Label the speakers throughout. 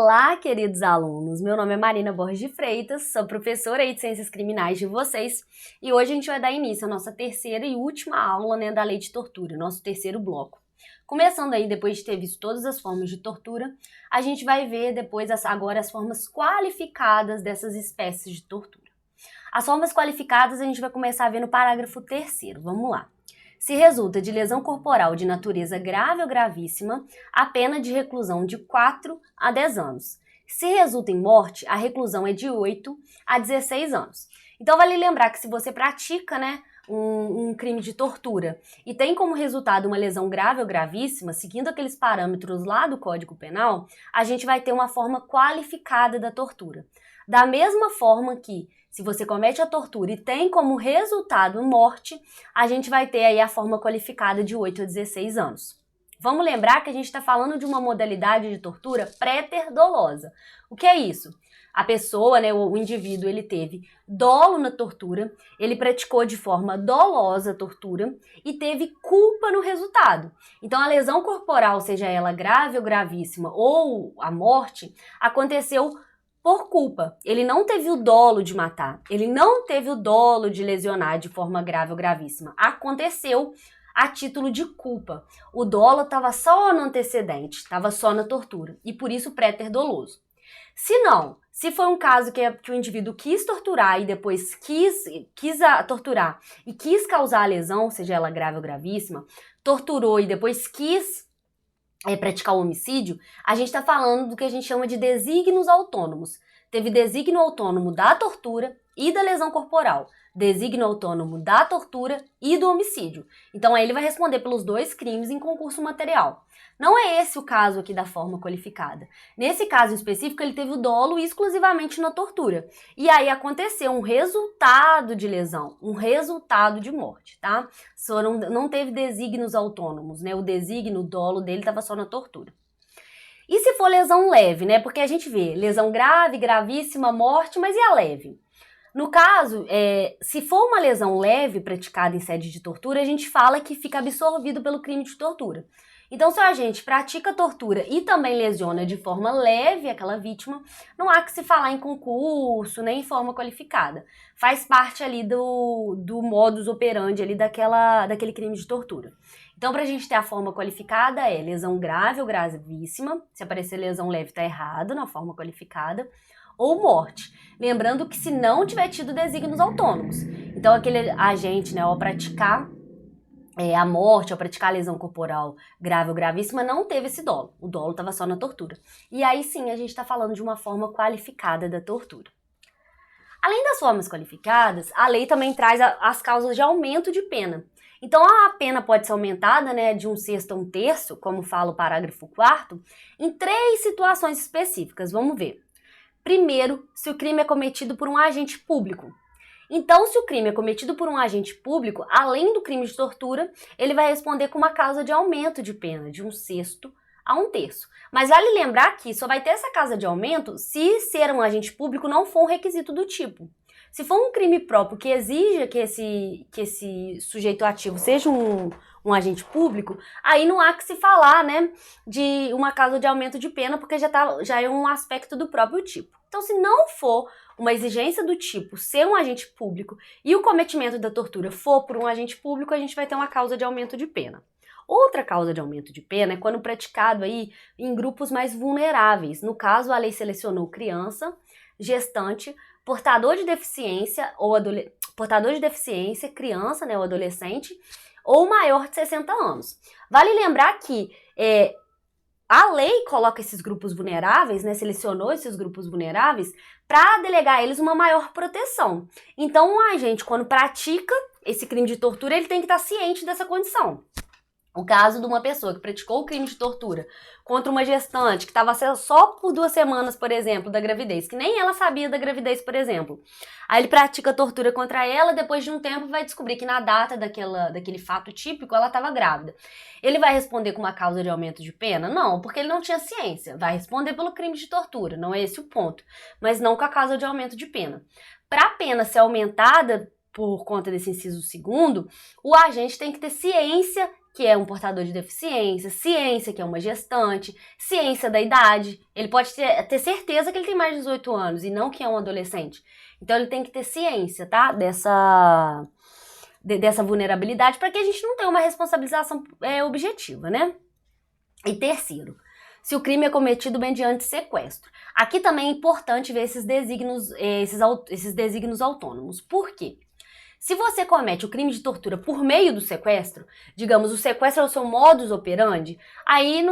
Speaker 1: Olá, queridos alunos! Meu nome é Marina Borges de Freitas, sou professora aí de Ciências Criminais de vocês e hoje a gente vai dar início à nossa terceira e última aula, da Lei de Tortura, nosso terceiro bloco. Começando aí, depois de ter visto todas as formas de tortura, a gente vai ver depois agora as formas qualificadas dessas espécies de tortura. As formas qualificadas a gente vai começar a ver no parágrafo 3º, vamos lá. Se resulta de lesão corporal de natureza grave ou gravíssima, a pena de reclusão de 4 a 10 anos. Se resulta em morte, a reclusão é de 8 a 16 anos. Então vale lembrar que se você pratica, um crime de tortura e tem como resultado uma lesão grave ou gravíssima, seguindo aqueles parâmetros lá do Código Penal, a gente vai ter uma forma qualificada da tortura. Da mesma forma que, se você comete a tortura e tem como resultado morte, a gente vai ter aí a forma qualificada de 8 a 16 anos. Vamos lembrar que a gente está falando de uma modalidade de tortura pré-dolosa. O que é isso? A pessoa, o indivíduo, ele teve dolo na tortura, ele praticou de forma dolosa a tortura e teve culpa no resultado. Então, a lesão corporal, seja ela grave ou gravíssima, ou a morte, aconteceu por culpa. Ele não teve o dolo de matar, ele não teve o dolo de lesionar de forma grave ou gravíssima. Aconteceu a título de culpa. O dolo estava só no antecedente, estava só na tortura, e por isso pré-doloso. Se não, se foi um caso que o indivíduo quis torturar e depois quis torturar e quis causar a lesão, seja ela grave ou gravíssima, torturou e depois quis praticar o homicídio, a gente está falando do que a gente chama de desígnios autônomos. Teve desígnio autônomo da tortura e da lesão corporal, desígnio autônomo da tortura e do homicídio. Então aí ele vai responder pelos dois crimes em concurso material. Não é esse o caso aqui da forma qualificada. Nesse caso em específico, ele teve o dolo exclusivamente na tortura. E aí aconteceu um resultado de lesão, um resultado de morte, tá? Não teve desígnios autônomos, O desígnio, o dolo dele estava só na tortura. E se for lesão leve, Porque a gente vê lesão grave, gravíssima, morte, mas e a leve? No caso, se for uma lesão leve praticada em sede de tortura, a gente fala que fica absorvido pelo crime de tortura. Então, se o agente pratica tortura e também lesiona de forma leve aquela vítima, não há que se falar em concurso, nem em forma qualificada. Faz parte ali do modus operandi ali daquele crime de tortura. Então, pra gente ter a forma qualificada é lesão grave ou gravíssima. Se aparecer lesão leve, tá errado na forma qualificada. Ou morte. Lembrando que se não tiver tido desígnios autônomos. Então, aquele agente, ao praticar a morte, ao praticar a lesão corporal grave ou gravíssima, não teve esse dolo. O dolo estava só na tortura. E aí sim, a gente está falando de uma forma qualificada da tortura. Além das formas qualificadas, a lei também traz as causas de aumento de pena. Então, a pena pode ser aumentada, de 1/6 a 1/3, como fala o parágrafo 4º, em 3 situações específicas. Vamos ver. Primeiro, se o crime é cometido por um agente público. Então, se o crime é cometido por um agente público, além do crime de tortura, ele vai responder com uma causa de aumento de pena, de 1/6 a 1/3. Mas vale lembrar que só vai ter essa causa de aumento se ser um agente público não for um requisito do tipo. Se for um crime próprio que exija que esse sujeito ativo seja um agente público, aí não há que se falar, de uma causa de aumento de pena, porque já é um aspecto do próprio tipo. Então, se não for uma exigência do tipo ser um agente público e o cometimento da tortura for por um agente público, a gente vai ter uma causa de aumento de pena. Outra causa de aumento de pena é quando praticado aí em grupos mais vulneráveis. No caso, a lei selecionou criança, gestante, portador de deficiência, criança, ou adolescente, ou maior de 60 anos. Vale lembrar que a lei coloca esses grupos vulneráveis, selecionou esses grupos vulneráveis para delegar a eles uma maior proteção. Então, o agente, quando pratica esse crime de tortura, ele tem que estar ciente dessa condição. O caso de uma pessoa que praticou o crime de tortura contra uma gestante que estava só por 2 semanas, por exemplo, da gravidez, que nem ela sabia da gravidez, por exemplo. Aí ele pratica tortura contra ela, depois de um tempo vai descobrir que na data daquele fato típico ela estava grávida. Ele vai responder com uma causa de aumento de pena? Não, porque ele não tinha ciência. Vai responder pelo crime de tortura, não é esse o ponto. Mas não com a causa de aumento de pena. Para a pena ser aumentada por conta desse inciso 2º, o agente tem que ter ciência que é um portador de deficiência, ciência, que é uma gestante, ciência da idade. Ele pode ter certeza que ele tem mais de 18 anos e não que é um adolescente. Então ele tem que ter ciência, tá? Dessa vulnerabilidade para que a gente não tenha uma responsabilização objetiva, né? E terceiro, se o crime é cometido mediante sequestro. Aqui também é importante ver esses desígnios autônomos. Por quê? Se você comete o crime de tortura por meio do sequestro, digamos, o sequestro é o seu modus operandi, aí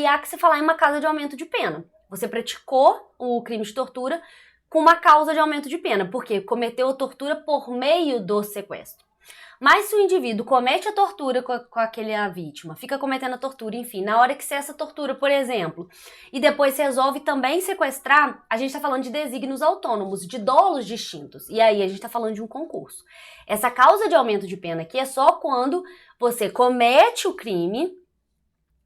Speaker 1: há que se falar em uma causa de aumento de pena. Você praticou o crime de tortura com uma causa de aumento de pena, porque cometeu a tortura por meio do sequestro. Mas se o indivíduo comete a tortura com aquela vítima, fica cometendo a tortura, enfim, na hora que cessa a tortura, por exemplo, e depois resolve também sequestrar, a gente está falando de desígnios autônomos, de dolos distintos. E aí a gente está falando de um concurso. Essa causa de aumento de pena aqui é só quando você comete o crime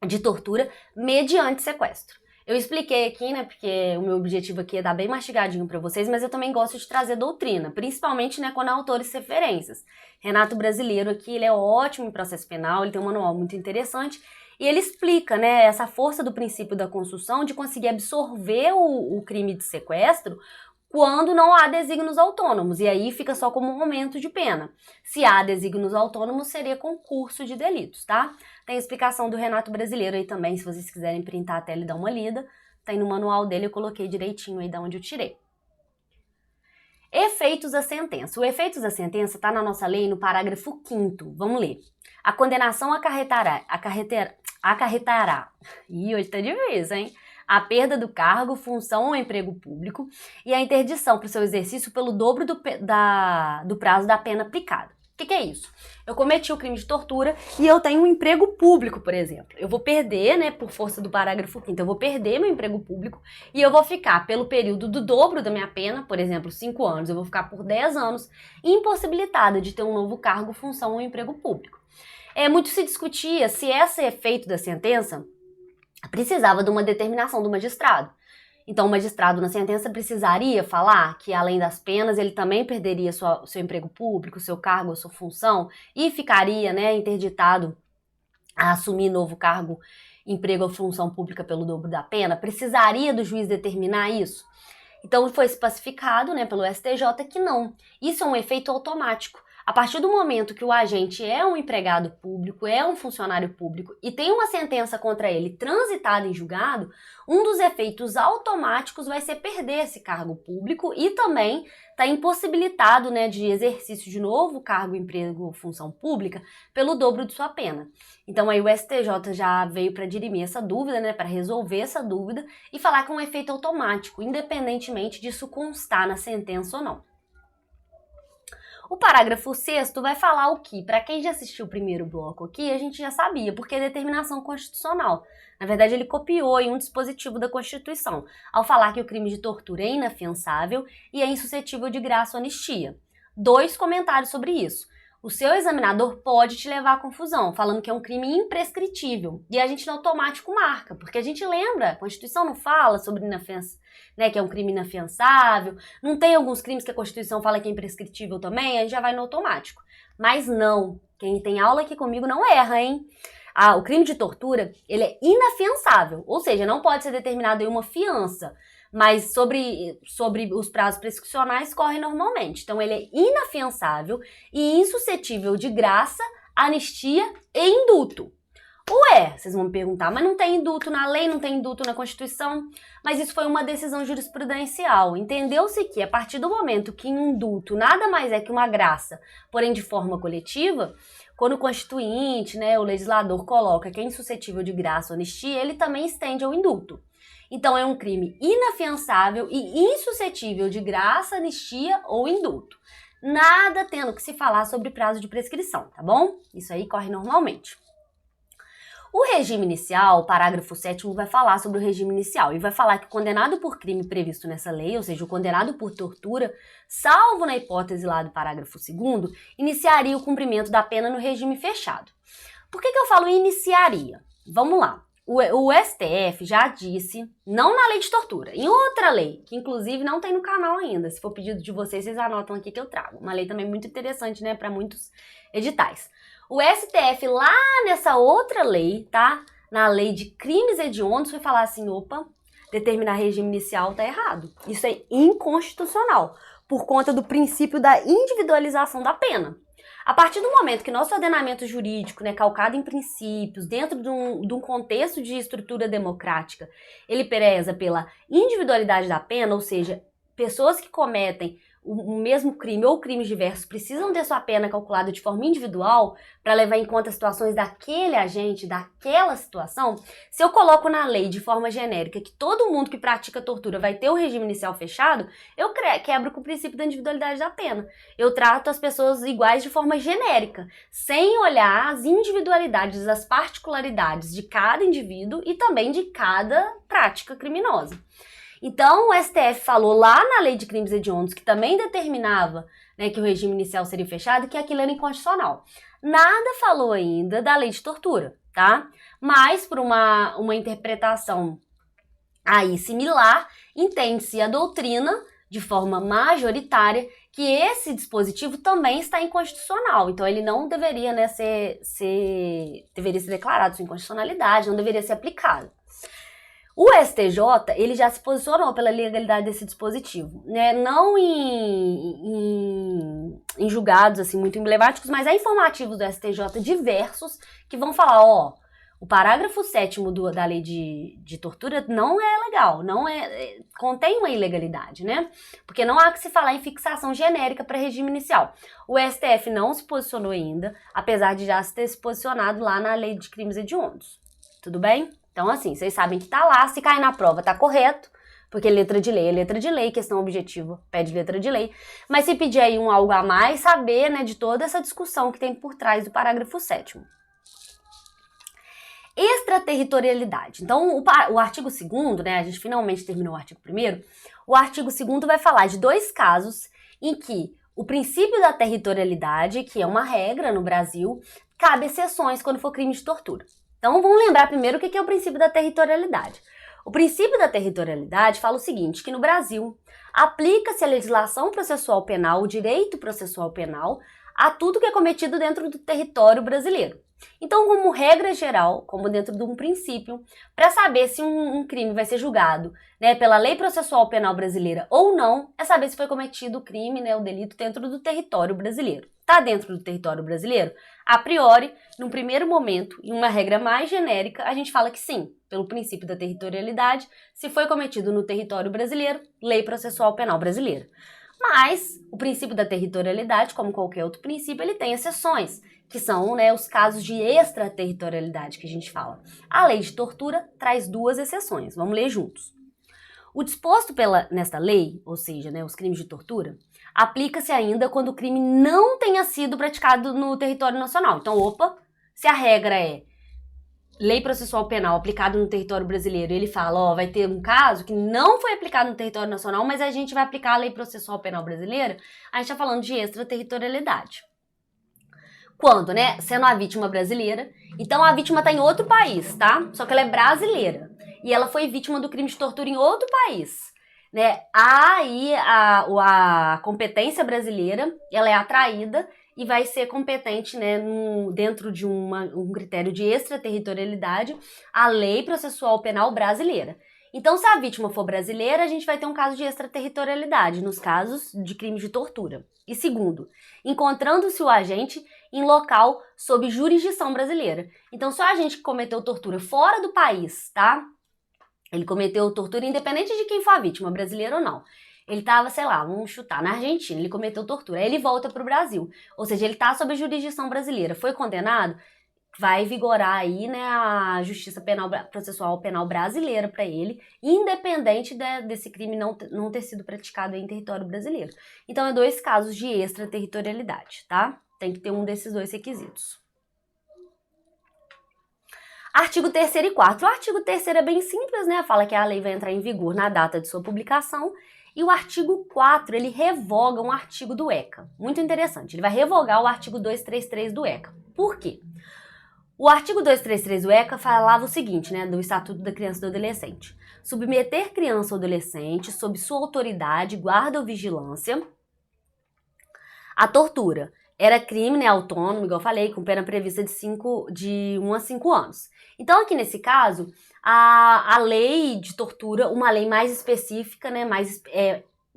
Speaker 1: de tortura mediante sequestro. Eu expliquei aqui, né, porque o meu objetivo aqui é dar bem mastigadinho para vocês, mas eu também gosto de trazer doutrina, principalmente, né, quando há autores e referências. Renato Brasileiro aqui, ele é ótimo em processo penal, ele tem um manual muito interessante, e ele explica, né, essa força do princípio da construção de conseguir absorver o crime de sequestro quando não há desígnios autônomos, e aí fica só como um aumento de pena. Se há desígnios autônomos, seria concurso de delitos, tá? Tem a explicação do Renato Brasileiro aí também, se vocês quiserem printar a tela e dar uma lida. Tem no manual dele, eu coloquei direitinho aí de onde eu tirei. Efeitos da sentença. O efeitos da sentença está na nossa lei no parágrafo 5º. Vamos ler. A condenação acarretará. Ih, hoje tá difícil, hein? A perda do cargo, função ou emprego público e a interdição para o seu exercício pelo dobro do prazo da pena aplicada. O que é isso? Eu cometi o crime de tortura e eu tenho um emprego público, por exemplo. Eu vou perder, né, por força do parágrafo 5º, eu vou perder meu emprego público e eu vou ficar pelo período do dobro da minha pena, por exemplo, 5 anos, eu vou ficar por 10 anos impossibilitada de ter um novo cargo, função ou emprego público. Muito se discutia se esse efeito da sentença precisava de uma determinação do magistrado. Então, o magistrado na sentença precisaria falar que, além das penas, ele também perderia seu emprego público, seu cargo, sua função e ficaria, né, interditado a assumir novo cargo, emprego ou função pública pelo dobro da pena. Precisaria do juiz determinar isso? Então, foi especificado, né, pelo STJ que não. Isso é um efeito automático. A partir do momento que o agente é um empregado público, é um funcionário público e tem uma sentença contra ele transitada em julgado, um dos efeitos automáticos vai ser perder esse cargo público e também está impossibilitado, né, de exercício de novo cargo, emprego ou função pública pelo dobro de sua pena. Então aí o STJ já veio para dirimir essa dúvida, né, para resolver essa dúvida e falar que é um efeito automático, independentemente disso constar na sentença ou não. O parágrafo 6º vai falar o que, para quem já assistiu o primeiro bloco aqui, a gente já sabia, porque é determinação constitucional. Na verdade, ele copiou em um dispositivo da Constituição, ao falar que o crime de tortura é inafiançável e é insuscetível de graça ou anistia. 2 comentários sobre isso. O seu examinador pode te levar à confusão, falando que é um crime imprescritível. E a gente no automático marca, porque a gente lembra, a Constituição não fala sobre né, que é um crime inafiançável. Não tem alguns crimes que a Constituição fala que é imprescritível também, a gente já vai no automático. Mas não, quem tem aula aqui comigo não erra, hein? O crime de tortura, ele é inafiançável, ou seja, não pode ser determinado em uma fiança. Mas sobre os prazos prescricionais corre normalmente. Então, ele é inafiançável e insuscetível de graça, anistia e indulto. Ué, vocês vão me perguntar, mas não tem indulto na lei, não tem indulto na Constituição? Mas isso foi uma decisão jurisprudencial. Entendeu-se que, a partir do momento que indulto nada mais é que uma graça, porém de forma coletiva, quando o constituinte, né, o legislador coloca que é insuscetível de graça ou anistia, ele também estende ao indulto. Então, é um crime inafiançável e insuscetível de graça, anistia ou indulto. Nada tendo que se falar sobre prazo de prescrição, tá bom? Isso aí corre normalmente. O regime inicial, o parágrafo 7º, vai falar sobre o regime inicial e vai falar que o condenado por crime previsto nessa lei, ou seja, o condenado por tortura, salvo na hipótese lá do parágrafo 2º, iniciaria o cumprimento da pena no regime fechado. Por que eu falo iniciaria? Vamos lá. O STF já disse, não na lei de tortura, em outra lei, que inclusive não tem no canal ainda. Se for pedido de vocês, vocês anotam aqui que eu trago. Uma lei também muito interessante, né, para muitos editais. O STF lá nessa outra lei, tá? Na lei de crimes hediondos, foi falar assim, opa, determinar regime inicial tá errado. Isso é inconstitucional, por conta do princípio da individualização da pena. A partir do momento que nosso ordenamento jurídico, né, calcado em princípios, dentro de um contexto de estrutura democrática, ele preza pela individualidade da pena, ou seja, pessoas que cometem o mesmo crime ou crimes diversos precisam ter sua pena calculada de forma individual para levar em conta as situações daquele agente, daquela situação. Se eu coloco na lei de forma genérica que todo mundo que pratica tortura vai ter o regime inicial fechado, eu quebro com o princípio da individualidade da pena. Eu trato as pessoas iguais de forma genérica, sem olhar as individualidades, as particularidades de cada indivíduo e também de cada prática criminosa. Então, o STF falou lá na lei de crimes hediondos, que também determinava, né, que o regime inicial seria fechado, que aquilo era inconstitucional. Nada falou ainda da lei de tortura, tá? Mas, por uma interpretação aí similar, entende-se a doutrina, de forma majoritária, que esse dispositivo também está inconstitucional. Então, ele não deveria, né, deveria ser declarado sua inconstitucionalidade, não deveria ser aplicado. O STJ, ele já se posicionou pela legalidade desse dispositivo, né? Não em julgados assim, muito emblemáticos, mas há informativos do STJ diversos que vão falar, ó, o parágrafo 7º da lei de tortura não é legal, contém uma ilegalidade, né? Porque não há que se falar em fixação genérica para regime inicial. O STF não se posicionou ainda, apesar de já ter se posicionado lá na lei de crimes hediondos. Tudo bem? Então, assim, vocês sabem que tá lá, se cair na prova tá correto, porque letra de lei é letra de lei, questão objetiva pede letra de lei, mas se pedir aí um algo a mais, saber, né, de toda essa discussão que tem por trás do parágrafo 7º. Extraterritorialidade. Então, o artigo 2º, né, a gente finalmente terminou o artigo 1º, o artigo 2º vai falar de dois casos em que o princípio da territorialidade, que é uma regra no Brasil, cabe exceções quando for crime de tortura. Então, vamos lembrar primeiro o que é o princípio da territorialidade. O princípio da territorialidade fala o seguinte, que no Brasil aplica-se a legislação processual penal, o direito processual penal, a tudo que é cometido dentro do território brasileiro. Então, como regra geral, como dentro de um princípio, para saber se um crime vai ser julgado, né, pela lei processual penal brasileira ou não, é saber se foi cometido o crime, né, o delito dentro do território brasileiro. Está dentro do território brasileiro? A priori, num primeiro momento, em uma regra mais genérica, a gente fala que sim, pelo princípio da territorialidade, se foi cometido no território brasileiro, lei processual penal brasileira. Mas o princípio da territorialidade, como qualquer outro princípio, ele tem exceções, que são, né, os casos de extraterritorialidade que a gente fala. A lei de tortura traz duas exceções, vamos ler juntos. O disposto nesta lei, ou seja, né, os crimes de tortura, aplica-se ainda quando o crime não tenha sido praticado no território nacional. Então, se a regra é lei processual penal aplicada no território brasileiro, ele fala, ó, vai ter um caso que não foi aplicado no território nacional, mas a gente vai aplicar a lei processual penal brasileira, a gente está falando de extraterritorialidade. Quando, né, sendo a vítima brasileira, então a vítima está em outro país, tá? Só que ela é brasileira e ela foi vítima do crime de tortura em outro país, né? Aí a competência brasileira, ela é atraída e vai ser competente, né, dentro de um critério de extraterritorialidade, a lei processual penal brasileira. Então, se a vítima for brasileira, a gente vai ter um caso de extraterritorialidade nos casos de crime de tortura. E segundo, encontrando-se o agente em local sob jurisdição brasileira. Então, se o agente que cometeu tortura fora do país, tá? Ele cometeu tortura independente de quem for a vítima, brasileiro ou não. Ele estava, sei lá, vamos chutar, na Argentina, ele cometeu tortura. Aí ele volta para o Brasil. Ou seja, ele está sob a jurisdição brasileira. Foi condenado? Vai vigorar aí, né, a justiça penal, processual penal brasileira para ele, independente desse crime não ter sido praticado em território brasileiro. Então, é dois casos de extraterritorialidade, tá? Tem que ter um desses dois requisitos. Artigo 3º e 4º. O artigo 3º é bem simples, né? Fala que a lei vai entrar em vigor na data de sua publicação. E o artigo 4º, ele revoga um artigo do ECA. Muito interessante. Ele vai revogar o artigo 233 do ECA. Por quê? O artigo 233 do ECA falava o seguinte, né, do Estatuto da Criança e do Adolescente. Submeter criança ou adolescente sob sua autoridade, guarda ou vigilância à tortura, era crime, né, autônomo, igual eu falei, com pena prevista de 1 a 5 anos. Então, aqui nesse caso, a lei de tortura, uma lei mais específica, né,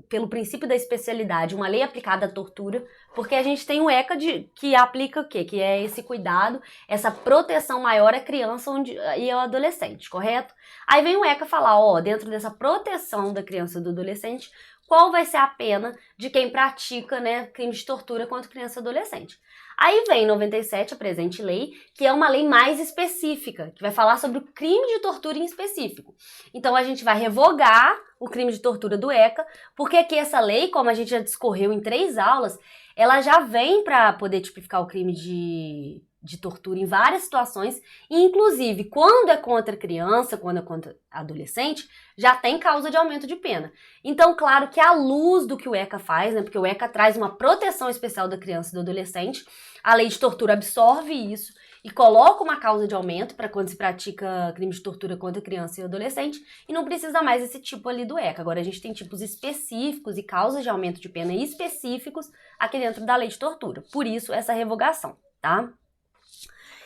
Speaker 1: pelo princípio da especialidade, uma lei aplicada à tortura, porque a gente tem o ECA que aplica o quê? Que é esse cuidado, essa proteção maior à criança e ao adolescente, correto? Aí vem o ECA falar, ó, dentro dessa proteção da criança e do adolescente, qual vai ser a pena de quem pratica, né, crime de tortura contra criança e adolescente. Aí vem 97, a presente lei, que é uma lei mais específica, que vai falar sobre o crime de tortura em específico. Então a gente vai revogar o crime de tortura do ECA, porque aqui essa lei, como a gente já discorreu em 3 aulas, ela já vem para poder tipificar o crime de tortura em várias situações, e inclusive quando é contra criança, quando é contra adolescente, já tem causa de aumento de pena. Então, claro que à luz do que o ECA faz, né, porque o ECA traz uma proteção especial da criança e do adolescente, a lei de tortura absorve isso e coloca uma causa de aumento para quando se pratica crime de tortura contra criança e adolescente, e não precisa mais esse tipo ali do ECA. Agora a gente tem tipos específicos e causas de aumento de pena específicos aqui dentro da lei de tortura. Por isso, essa revogação, tá?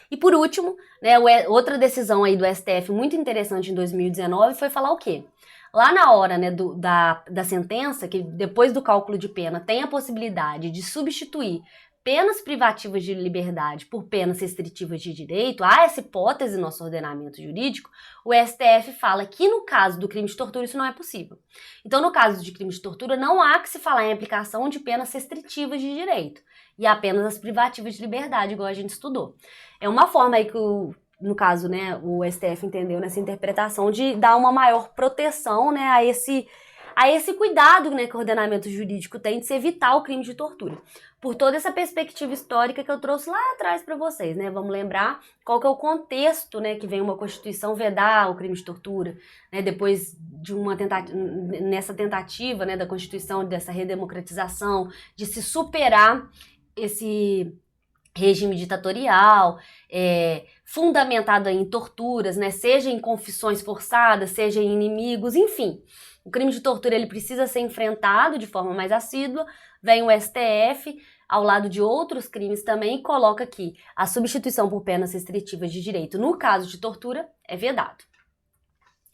Speaker 1: E por último, né, outra decisão aí do STF muito interessante em 2019 foi falar o quê? Lá na hora, né, da sentença, que depois do cálculo de pena tem a possibilidade de substituir penas privativas de liberdade por penas restritivas de direito, há essa hipótese no nosso ordenamento jurídico, o STF fala que no caso do crime de tortura isso não é possível. Então, no caso de crime de tortura, não há que se falar em aplicação de penas restritivas de direito, e apenas as privativas de liberdade, igual a gente estudou. É uma forma aí que, no caso, né, o STF entendeu nessa interpretação de dar uma maior proteção, né, a esse cuidado, né, que o ordenamento jurídico tem de se evitar o crime de tortura. Por toda essa perspectiva histórica que eu trouxe lá atrás para vocês, né? Vamos lembrar qual que é o contexto, né, que vem uma Constituição vedar o crime de tortura, né, depois de nessa tentativa, né, da Constituição, dessa redemocratização, de se superar esse regime ditatorial, fundamentado em torturas, né, seja em confissões forçadas, seja em inimigos, enfim. O crime de tortura ele precisa ser enfrentado de forma mais assídua. Vem o STF, ao lado de outros crimes também, e coloca aqui a substituição por penas restritivas de direito, no caso de tortura, é vedado.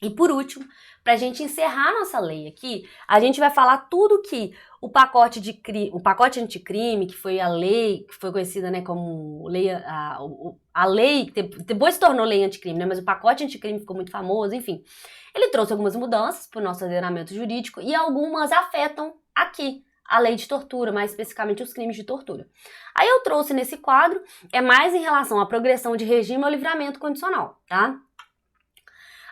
Speaker 1: E por último, para a gente encerrar nossa lei aqui, a gente vai falar tudo que o pacote anticrime, que foi a lei, que foi conhecida, né, como lei, a lei, que depois se tornou lei anticrime, né, mas o pacote anticrime ficou muito famoso, enfim. Ele trouxe algumas mudanças para o nosso ordenamento jurídico e algumas afetam aqui a lei de tortura, mais especificamente os crimes de tortura. Aí eu trouxe nesse quadro, é mais em relação à progressão de regime ao livramento condicional, tá?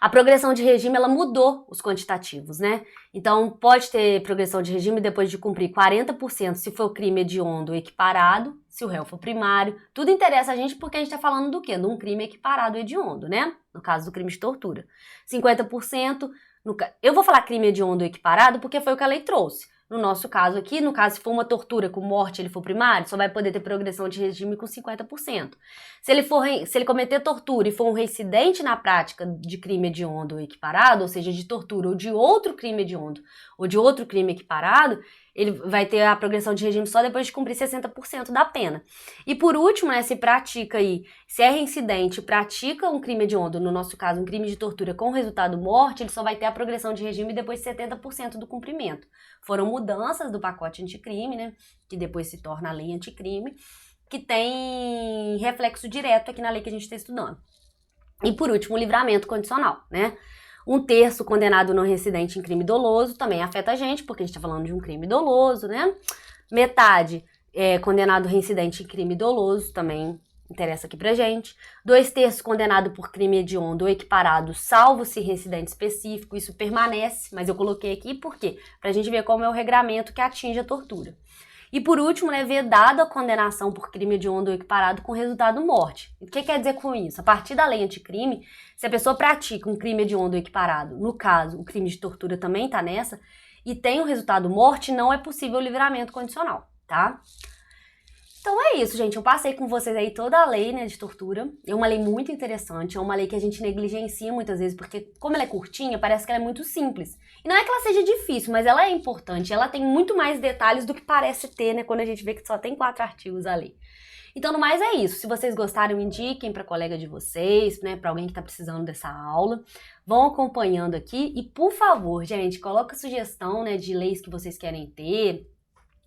Speaker 1: A progressão de regime, ela mudou os quantitativos, né? Então, pode ter progressão de regime depois de cumprir 40% se for crime hediondo ou equiparado, se o réu for primário. Tudo interessa a gente porque a gente tá falando do quê? De um crime equiparado ou hediondo, né? No caso do crime de tortura. 50%, eu vou falar crime hediondo ou equiparado porque foi o que a lei trouxe. No nosso caso aqui, no caso, se for uma tortura com morte, ele for primário, só vai poder ter progressão de regime com 50%. Se ele cometer tortura e for um reincidente na prática de crime hediondo ou equiparado, ou seja, de tortura ou de outro crime hediondo ou de outro crime equiparado, ele vai ter a progressão de regime só depois de cumprir 60% da pena. E por último, né, se é reincidente, pratica um crime hediondo, no nosso caso, um crime de tortura com resultado morte, ele só vai ter a progressão de regime depois de 70% do cumprimento. Foram mudanças do pacote anticrime, né, que depois se torna a lei anticrime, que tem reflexo direto aqui na lei que a gente está estudando. E por último, o livramento condicional, né? 1/3 condenado não reincidente em crime doloso também afeta a gente, porque a gente está falando de um crime doloso, né? Metade condenado reincidente em crime doloso também interessa aqui pra gente. 2/3 condenado por crime hediondo ou equiparado, salvo se reincidente específico, isso permanece, mas eu coloquei aqui por quê? Pra gente ver como é o regramento que atinge a tortura. E por último, né, vedado a condenação por crime hediondo ou equiparado com resultado morte. O que quer dizer com isso? A partir da lei anticrime, se a pessoa pratica um crime hediondo ou equiparado, no caso, o crime de tortura também está nessa, e tem o resultado morte, não é possível o livramento condicional, tá? Então é isso, gente. Eu passei com vocês aí toda a lei, né, de tortura. É uma lei muito interessante, é uma lei que a gente negligencia muitas vezes, porque como ela é curtinha, parece que ela é muito simples. E não é que ela seja difícil, mas ela é importante. Ela tem muito mais detalhes do que parece ter, né, quando a gente vê que só tem 4 artigos a lei. Então, no mais é isso. Se vocês gostaram, indiquem para colega de vocês, né, para alguém que está precisando dessa aula. Vão acompanhando aqui e, por favor, gente, coloca sugestão, né, de leis que vocês querem ter,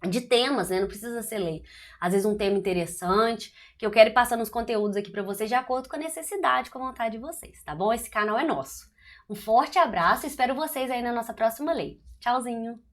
Speaker 1: de temas, né? Não precisa ser lei. Às vezes um tema interessante, que eu quero ir passando os conteúdos aqui para vocês de acordo com a necessidade, com a vontade de vocês, tá bom? Esse canal é nosso. Um forte abraço e espero vocês aí na nossa próxima lei. Tchauzinho!